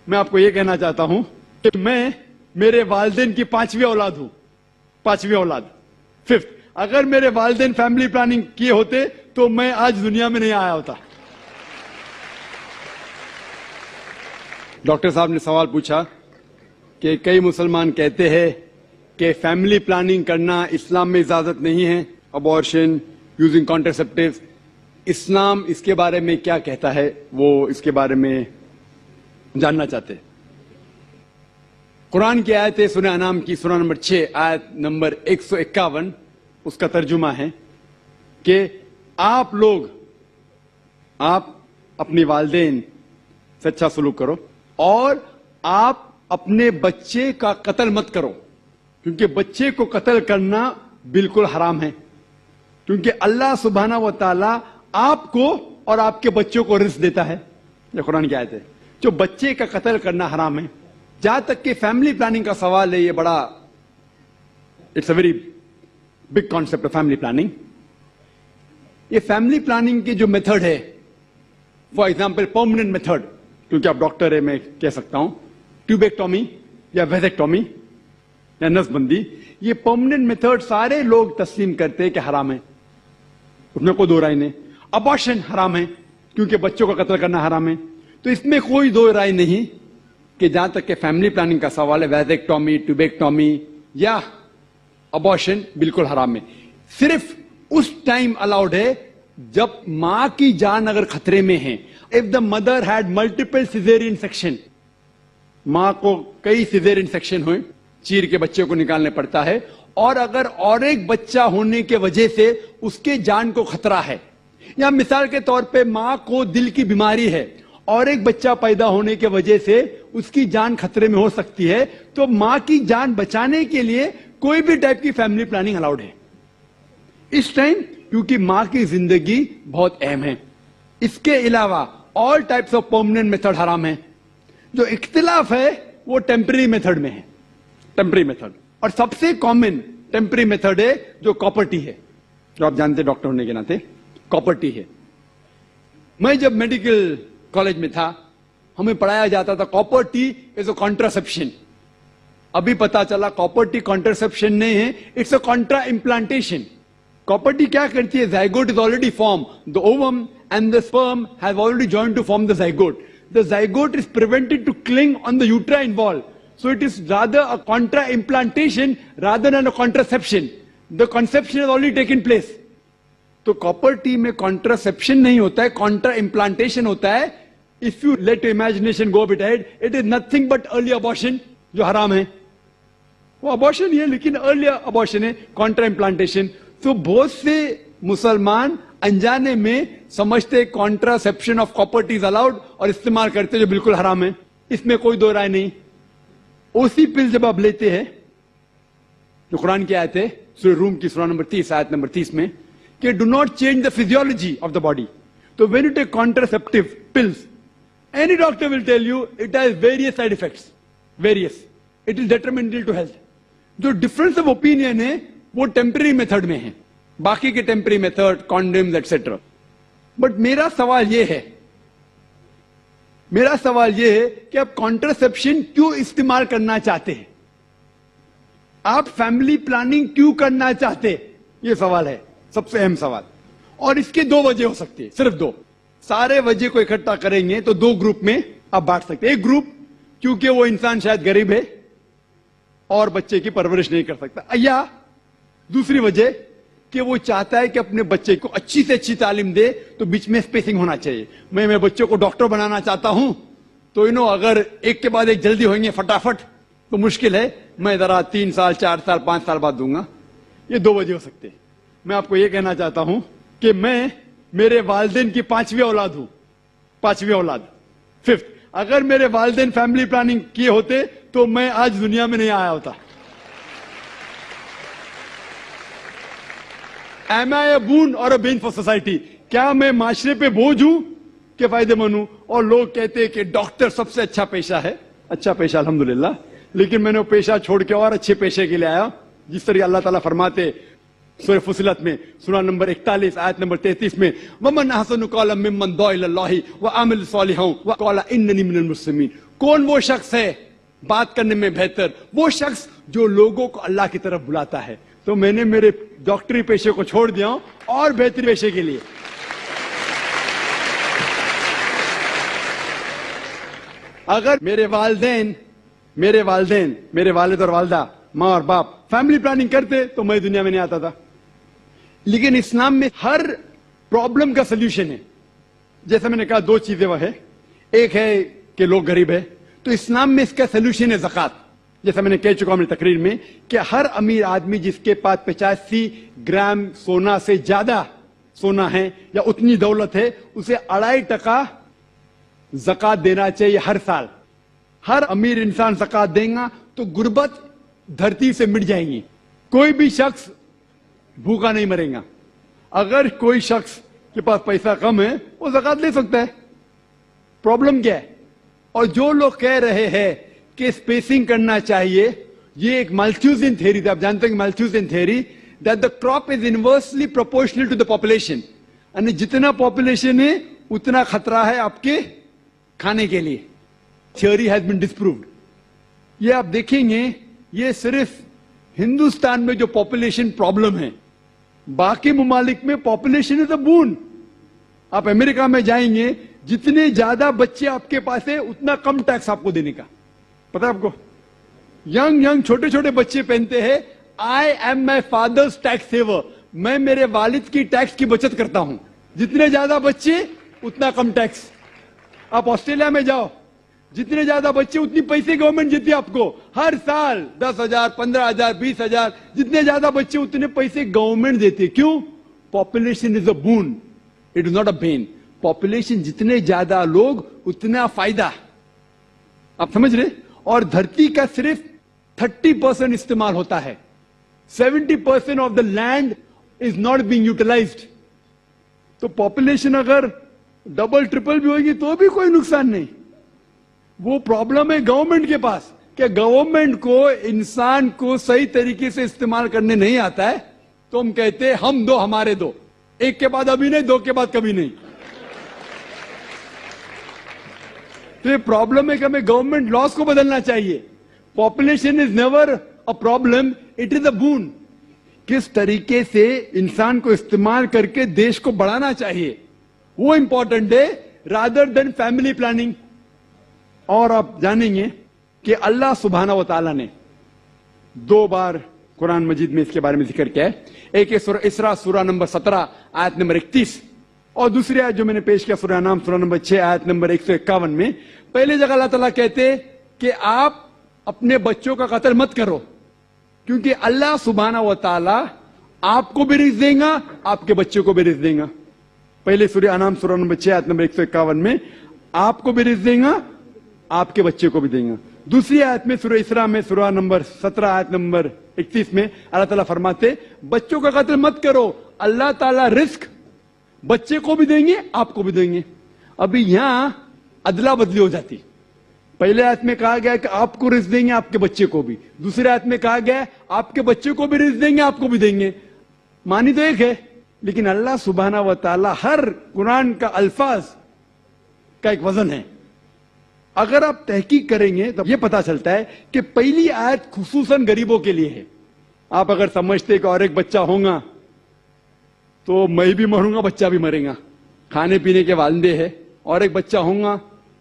میں آپ کو یہ کہنا چاہتا ہوں کہ میں میرے والدین کی 5ویں اولاد ہوں. 5ویں اولاد. 5th. اگر میرے والدین فیملی پلاننگ کیے ہوتے تو میں آج دنیا میں نہیں آیا ہوتا. ڈاکٹر صاحب نے سوال پوچھا کہ کئی مسلمان کہتے ہیں کہ فیملی پلاننگ کرنا اسلام میں اجازت نہیں ہے, ابارشن, یوزنگ کانٹرسیپٹیوز. اسلام اس کے بارے میں کیا کہتا ہے, وہ اس کے بارے میں جاننا چاہتے ہیں. قرآن کی آیت ہے سورہ انعام کی سورہ نمبر 6 آیت نمبر 151. اس کا ترجمہ ہے کہ آپ اپنے والدین سے اچھا سلوک کرو اور آپ اپنے بچے کا قتل مت کرو, کیونکہ بچے کو قتل کرنا بالکل حرام ہے. کیونکہ اللہ سبحانہ و تعالی آپ کو اور آپ کے بچوں کو رزق دیتا ہے. یہ قرآن کی آیت ہے. جو بچے کا قتل کرنا حرام ہے. جہاں تک کہ فیملی پلاننگ کا سوال ہے, یہ بڑا it's a very big concept of family planning. یہ فیملی پلاننگ کی جو میتھڈ ہے, فار ایگزامپل پرماننٹ میتھڈ, کیونکہ آپ ڈاکٹر ہے میں کہہ سکتا ہوں, ٹیوبیکٹومی یا ویزیکٹومی یا نس بندی, یہ پرماننٹ میتھڈ سارے لوگ تسلیم کرتے ہیں کہ حرام ہے, اس میں کوئی دو رائے نہیں. ابارشن حرام ہے کیونکہ بچوں کا قتل کرنا حرام ہے. تو اس میں کوئی دو رائے نہیں کہ جہاں تک کہ فیملی پلاننگ کا سوال ہے, ویزیکٹومی, ٹیوبیکٹومی یا ابارشن بالکل حرام ہے. صرف اس ٹائم الاؤڈ ہے جب ماں کی جان اگر خطرے میں ہے. If the mother had multiple caesarean section, ماں کو کئی سیزیرین سیکشن ہوئے, چیر کے بچے کو نکالنے پڑتا ہے, اور اگر اور ایک بچہ ہونے کے وجہ سے اس کے جان کو خطرہ ہے, یا مثال کے طور پہ ماں کو دل کی بیماری ہے اور ایک بچہ پیدا ہونے کے وجہ سے اس کی جان خطرے میں ہو سکتی ہے, تو ماں کی جان بچانے کے لیے کوئی بھی ٹائپ کی فیملی پلاننگ الاؤڈ ہے اس ٹائم, کیونکہ ماں کی زندگی بہت اہم ہے. اس کے علاوہ all types of permanent method حرام ہے. جو اختلاف ہے وہ ٹیمپرری میتھڈ میں ہے, ٹیمپرری میتھڈ. اور سب سے کامن ٹیمپرری میتھڈ ہے جو کاپرٹی ہے, جو آپ جانتے ڈاکٹر ہونے کے ناطے کاپرٹی ہے. میں جب میڈیکل کالج میں تھا ہمیں پڑھایا جاتا تھا کاپرٹی از اے کانٹراسیپشن. ابھی پتا چلا کاپرٹی کانٹراسیپشن نہیں ہے, اٹس اے کانٹرا امپلانٹیشن. کاپرٹی کیا کرتی ہے, zygote is already form, the ovum and the sperm have already joined to form the zygote. The zygote is prevented to cling on the uterine wall. So it is rather a contra-implantation rather than a contraception. The conception has already taken place. تو کاپرٹی میں contraception نہیں ہوتا ہے, contra-implantation ہوتا ہے. If you let your imagination go a bit ahead, it is nothing but early abortion, جو حرام ہے. وہ abortion ہی ہے لیکن early abortion ہے, contra-implantation. تو بہت سے مسلمان انجانے میں سمجھتے کانٹراسیپشن آف کاپرٹی از الاؤڈ اور استعمال کرتے جو بالکل حرام ہے. اس میں کوئی دو رائے نہیں. اسی پل جب آپ لیتے ہیں جو قرآن کی آیت ہے سورہ روم کی سورہ نمبر 30 آیت نمبر 30 میں کہ do not change the physiology of the body. تو when you take contraceptive pills, any doctor will tell you it has various side effects, various, it is detrimental to health. جو difference of opinion ہے وہ temporary method میں ہے, باقی کے temporary method condoms etcetera. But میرا سوال یہ ہے کہ آپ کانٹرسیپشن کیوں استعمال کرنا چاہتے ہیں, آپ فیملی پلاننگ کیوں کرنا چاہتے, یہ سوال ہے, سب سے اہم سوال. اور اس کی دو وجہ ہو سکتی ہے, صرف دو. سارے وجہ کو اکٹھا کریں گے تو دو گروپ میں آپ بانٹ سکتے ہیں. ایک گروپ کیونکہ وہ انسان شاید غریب ہے اور بچے کی پرورش نہیں کر سکتا, یا دوسری وجہ کہ وہ چاہتا ہے کہ اپنے بچے کو اچھی سے اچھی تعلیم دے, تو بیچ میں اسپیسنگ ہونا چاہیے. میں بچوں کو ڈاکٹر بنانا چاہتا ہوں تو اگر ایک کے بعد ایک جلدی ہوئیں گے فٹافٹ تو مشکل ہے, میں ذرا 3 سال 4 سال 5 سال بعد دوں گا. یہ دو وجہ ہو سکتے ہیں. میں آپ کو یہ کہنا چاہتا ہوں کہ میں میرے والدین کی 5ویں اولاد ہوں, 5ویں اولاد, 5th. اگر میرے والدین فیملی پلاننگ کیے ہوتے تو میں آج دنیا میں نہیں آیا ہوتا. Am I a boon or a bane for society? کیا میں معاشرے پہ بوجھ ہوں کہ فائدے مند ہوں؟ اور لوگ کہتے ہیں کہ ڈاکٹر سب سے اچھا پیشہ ہے. اچھا پیشہ الحمدللہ, لیکن میں نے وہ پیشہ چھوڑ کے اور اچھے پیشے کے لیے آیا. جس طرح اللہ تعالیٰ فرماتے سورہ فصلت میں سورہ نمبر 41 آیت نمبر 33 میں وَمَنْ أَحْسَنُ قَوْلًا مِمَّنْ دَعَا إِلَى اللَّهِ وَعَمِلَ صَالِحًا وَقَالَ إِنَّنِي مِنَ الْمُسْلِمِينَ. کون وہ شخص ہے بات کرنے میں بہتر؟ وہ شخص جو لوگوں کو اللہ کی طرف بلاتا ہے. تو میں نے میرے ڈاکٹری پیشے کو چھوڑ دیا ہوں اور بہتری پیشے کے لیے. اگر میرے والدین میرے والد اور والدہ، ماں اور باپ فیملی پلاننگ کرتے تو میں دنیا میں نہیں آتا تھا. لیکن اسلام میں ہر پرابلم کا سلوشن ہے. جیسا میں نے کہا 2 چیزیں وہ ہے. ایک ہے کہ لوگ غریب ہے، تو اسلام میں اس کا سلوشن ہے زکات. جیسا میں نے کہہ چکا ہوں اپنی تقریر میں کہ ہر امیر آدمی جس کے پاس 85 گرام سونا سے زیادہ سونا ہے یا اتنی دولت ہے، اسے 2.5% زکات دینا چاہیے ہر سال. ہر امیر انسان زکات دے گا تو غربت دھرتی سے مٹ جائیں گی. کوئی بھی شخص بھوکا نہیں مرے گا. اگر کوئی شخص کے پاس پیسہ کم ہے وہ زکات لے سکتا ہے. پرابلم کیا ہے؟ اور جو لوگ کہہ رہے ہیں کہ اسپیسنگ کرنا چاہیے، یہ ایک مالتھیوزین تھیوری تھی. آپ جانتے ہیں کہ مالتھیوزین theory that the crop is inversely proportional to the population. یعنی جتنا پاپولیشن ہے اتنا خطرہ ہے آپ کے کھانے کے لیے. Theory has been disproved. یہ آپ دیکھیں گے یہ صرف ہندوستان میں جو پاپولیشن پرابلم ہے، باقی ممالک میں پاپولیشن از اے بون. آپ امریکہ میں جائیں گے، جتنے زیادہ بچے آپ کے پاس ہے اتنا کم ٹیکس آپ کو دینے کا. پتا ہے آپ کو؟ ینگ چھوٹے چھوٹے بچے پہنتے ہیں I am my father's tax saver. میں میرے والد کی ٹیکس کی بچت کرتا ہوں. جتنے زیادہ بچے اتنا کم ٹیکس. آپ آسٹریلیا میں جاؤ، جتنے زیادہ بچے اتنی پیسے گورنمنٹ دیتی ہے آپ کو ہر سال. 10,000 15,000 20,000 جتنے زیادہ بچے اتنے پیسے گورنمنٹ دیتی ہے. کیوں؟ Population is a bone, it is not a been. Population جتنے زیادہ لوگ اتنا فائدہ. آپ سمجھ رہے؟ اور دھرتی کا صرف 30% استعمال ہوتا ہے. 70% of the land is not being utilized. تو پاپولیشن اگر ڈبل ٹرپل بھی ہوگی تو بھی کوئی نقصان نہیں. وہ پرابلم ہے گورنمنٹ کے پاس کہ گورنمنٹ کو انسان کو صحیح طریقے سے استعمال کرنے نہیں آتا ہے. تو ہم کہتے ہیں ہم دو ہمارے دو، ایک کے بعد ابھی نہیں، 2 کے بعد کبھی نہیں. تو یہ پرابلم ہے کہ ہمیں گورنمنٹ لاس کو بدلنا چاہیے. Population is never a problem, it is a bone. کس طریقے سے انسان کو استعمال کر کے دیش کو بڑھانا چاہیے وہ امپورٹنٹ ہے رادر دین فیملی پلاننگ. اور آپ جانیں گے کہ اللہ سبحانہ و تعالیٰ نے 2 بار قرآن مجید میں اس کے بارے میں ذکر کیا ہے. ایک ہے سورہ اسراء سورہ نمبر 17 آیت نمبر 31، اور دوسری آیت جو میں نے پیش کیا سورہ انعام سورہ نمبر 6 آیت نمبر 151 میں. پہلے جگہ اللہ تعالیٰ کہتے کہ آپ اپنے بچوں کا قتل مت کرو، کیونکہ اللہ سبحانہ و تعالیٰ آپ کو بھی رزق دیں گا، آپ کے بچوں کو بھی رزق دیں گا. پہلے سورہ انعام سورہ نمبر 6 آیت نمبر 151 میں آپ کو بھی رزق دیں گا، آپ کے بچے کو بھی دیں گا. دوسری آیت میں سورہ اسراء میں سورہ نمبر 17 آیت نمبر 31 میں اللہ تعالیٰ فرماتے بچوں کا قتل مت کرو، اللہ تعالیٰ رزق بچے کو بھی دیں گے، آپ کو بھی دیں گے. ابھی یہاں ادلا بدلی ہو جاتی. پہلے آیت میں کہا گیا کہ آپ کو رزق دیں گے، آپ کے بچے کو بھی. دوسری آیت میں کہا گیا آپ کے بچے کو بھی رزق دیں گے، آپ کو بھی دیں گے. معنی تو ایک ہے، لیکن اللہ سبحانہ و تعالیٰ ہر قرآن کا الفاظ کا ایک وزن ہے. اگر آپ تحقیق کریں گے تو یہ پتا چلتا ہے کہ پہلی آیت خصوصاً غریبوں کے لیے ہے. آپ اگر سمجھتے کہ اور ایک بچہ ہوگا تو میں بھی مروں گا، بچہ بھی مرے گا، کھانے پینے کے والدے ہیں، اور ایک بچہ ہوگا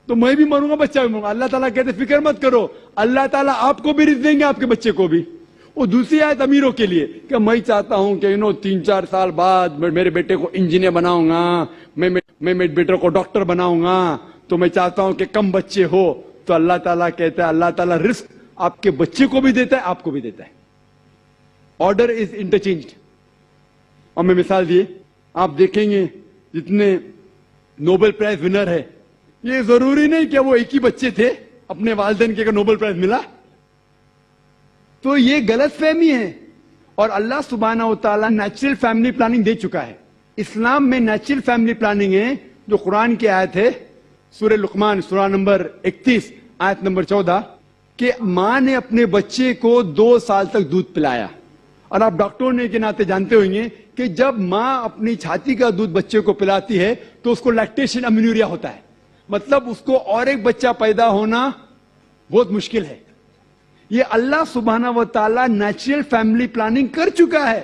تو میں بھی مروں گا، بچہ بھی مروں گا. اللہ تعالیٰ کہتے فکر مت کرو، اللہ تعالیٰ آپ کو بھی رزق دیں گے، آپ کے بچے کو بھی. وہ دوسری آیت امیروں کے لیے کہ میں چاہتا ہوں کہ 3-4 سال بعد میرے بیٹے کو انجینئر بناؤں گا، میں میرے بیٹے کو ڈاکٹر بناؤں گا، تو میں چاہتا ہوں کہ کم بچے ہو. تو اللہ تعالیٰ کہتا ہے اللہ تعالیٰ رزق آپ کے بچے کو بھی دیتا ہے، آپ کو بھی دیتا ہے. Order is انٹرچینجڈ. اور میں مثال دیے آپ دیکھیں گے جتنے نوبل پرائز ونر ہے، یہ ضروری نہیں کہ وہ ایک ہی بچے تھے اپنے والدین کے نوبل پرائز ملا. تو یہ غلط فہمی ہے. اور اللہ سبحانہ و تعالیٰ نیچرل فیملی پلاننگ دے چکا ہے. اسلام میں نیچرل فیملی پلاننگ ہے جو قرآن کی آیت ہے سورہ لقمان سورہ نمبر 31 آیت نمبر 14 کہ ماں نے اپنے بچے کو 2 سال تک دودھ پلایا. اور آپ ڈاکٹر ہونے کے ناطے جانتے ہوئیں گے کہ جب ماں اپنی چھاتی کا دودھ بچے کو پلاتی ہے تو اس کو لیکٹیشن امینوریا ہوتا ہے. مطلب اس کو اور ایک بچہ پیدا ہونا بہت مشکل ہے. یہ اللہ سبحانہ و تعالیٰ نیچرل فیملی پلاننگ کر چکا ہے.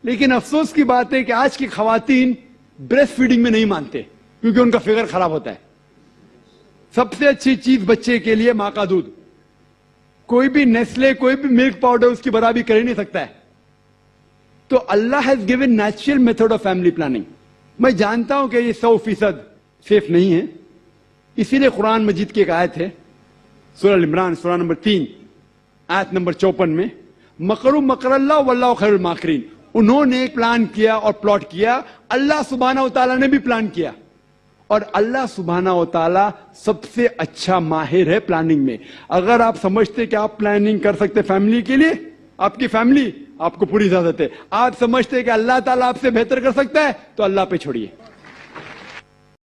لیکن افسوس کی بات ہے کہ آج کی خواتین بریسٹ فیڈنگ میں نہیں مانتے کیونکہ ان کا فگر خراب ہوتا ہے. سب سے اچھی چیز بچے کے لیے ماں کا دودھ. کوئی بھی نیسلے کوئی بھی ملک پاؤڈر اس کی برابری کر ہی نہیں سکتا ہے. تو اللہ has given natural method of family planning. میں جانتا ہوں کہ یہ 100% سیف نہیں ہے, اسی لیے قرآن مجید کی ایک آیت ہے سورہ عمران سورہ نمبر 3 آیت نمبر 54 میں, مکروا مکر اللہ واللہ خیر الماکرین. انہوں نے پلان کیا اور پلاٹ کیا, اللہ سبحانہ و تعالیٰ نے بھی پلان کیا, اور اللہ سبحانہ و تعالیٰ سب سے اچھا ماہر ہے پلاننگ میں. اگر آپ سمجھتے کہ آپ پلاننگ کر سکتے فیملی کے لیے, آپ کی فیملی, آپ کو پوری اجازت ہے. آپ سمجھتے کہ اللہ تعالیٰ آپ سے بہتر کر سکتا ہے تو اللہ پہ چھوڑیے.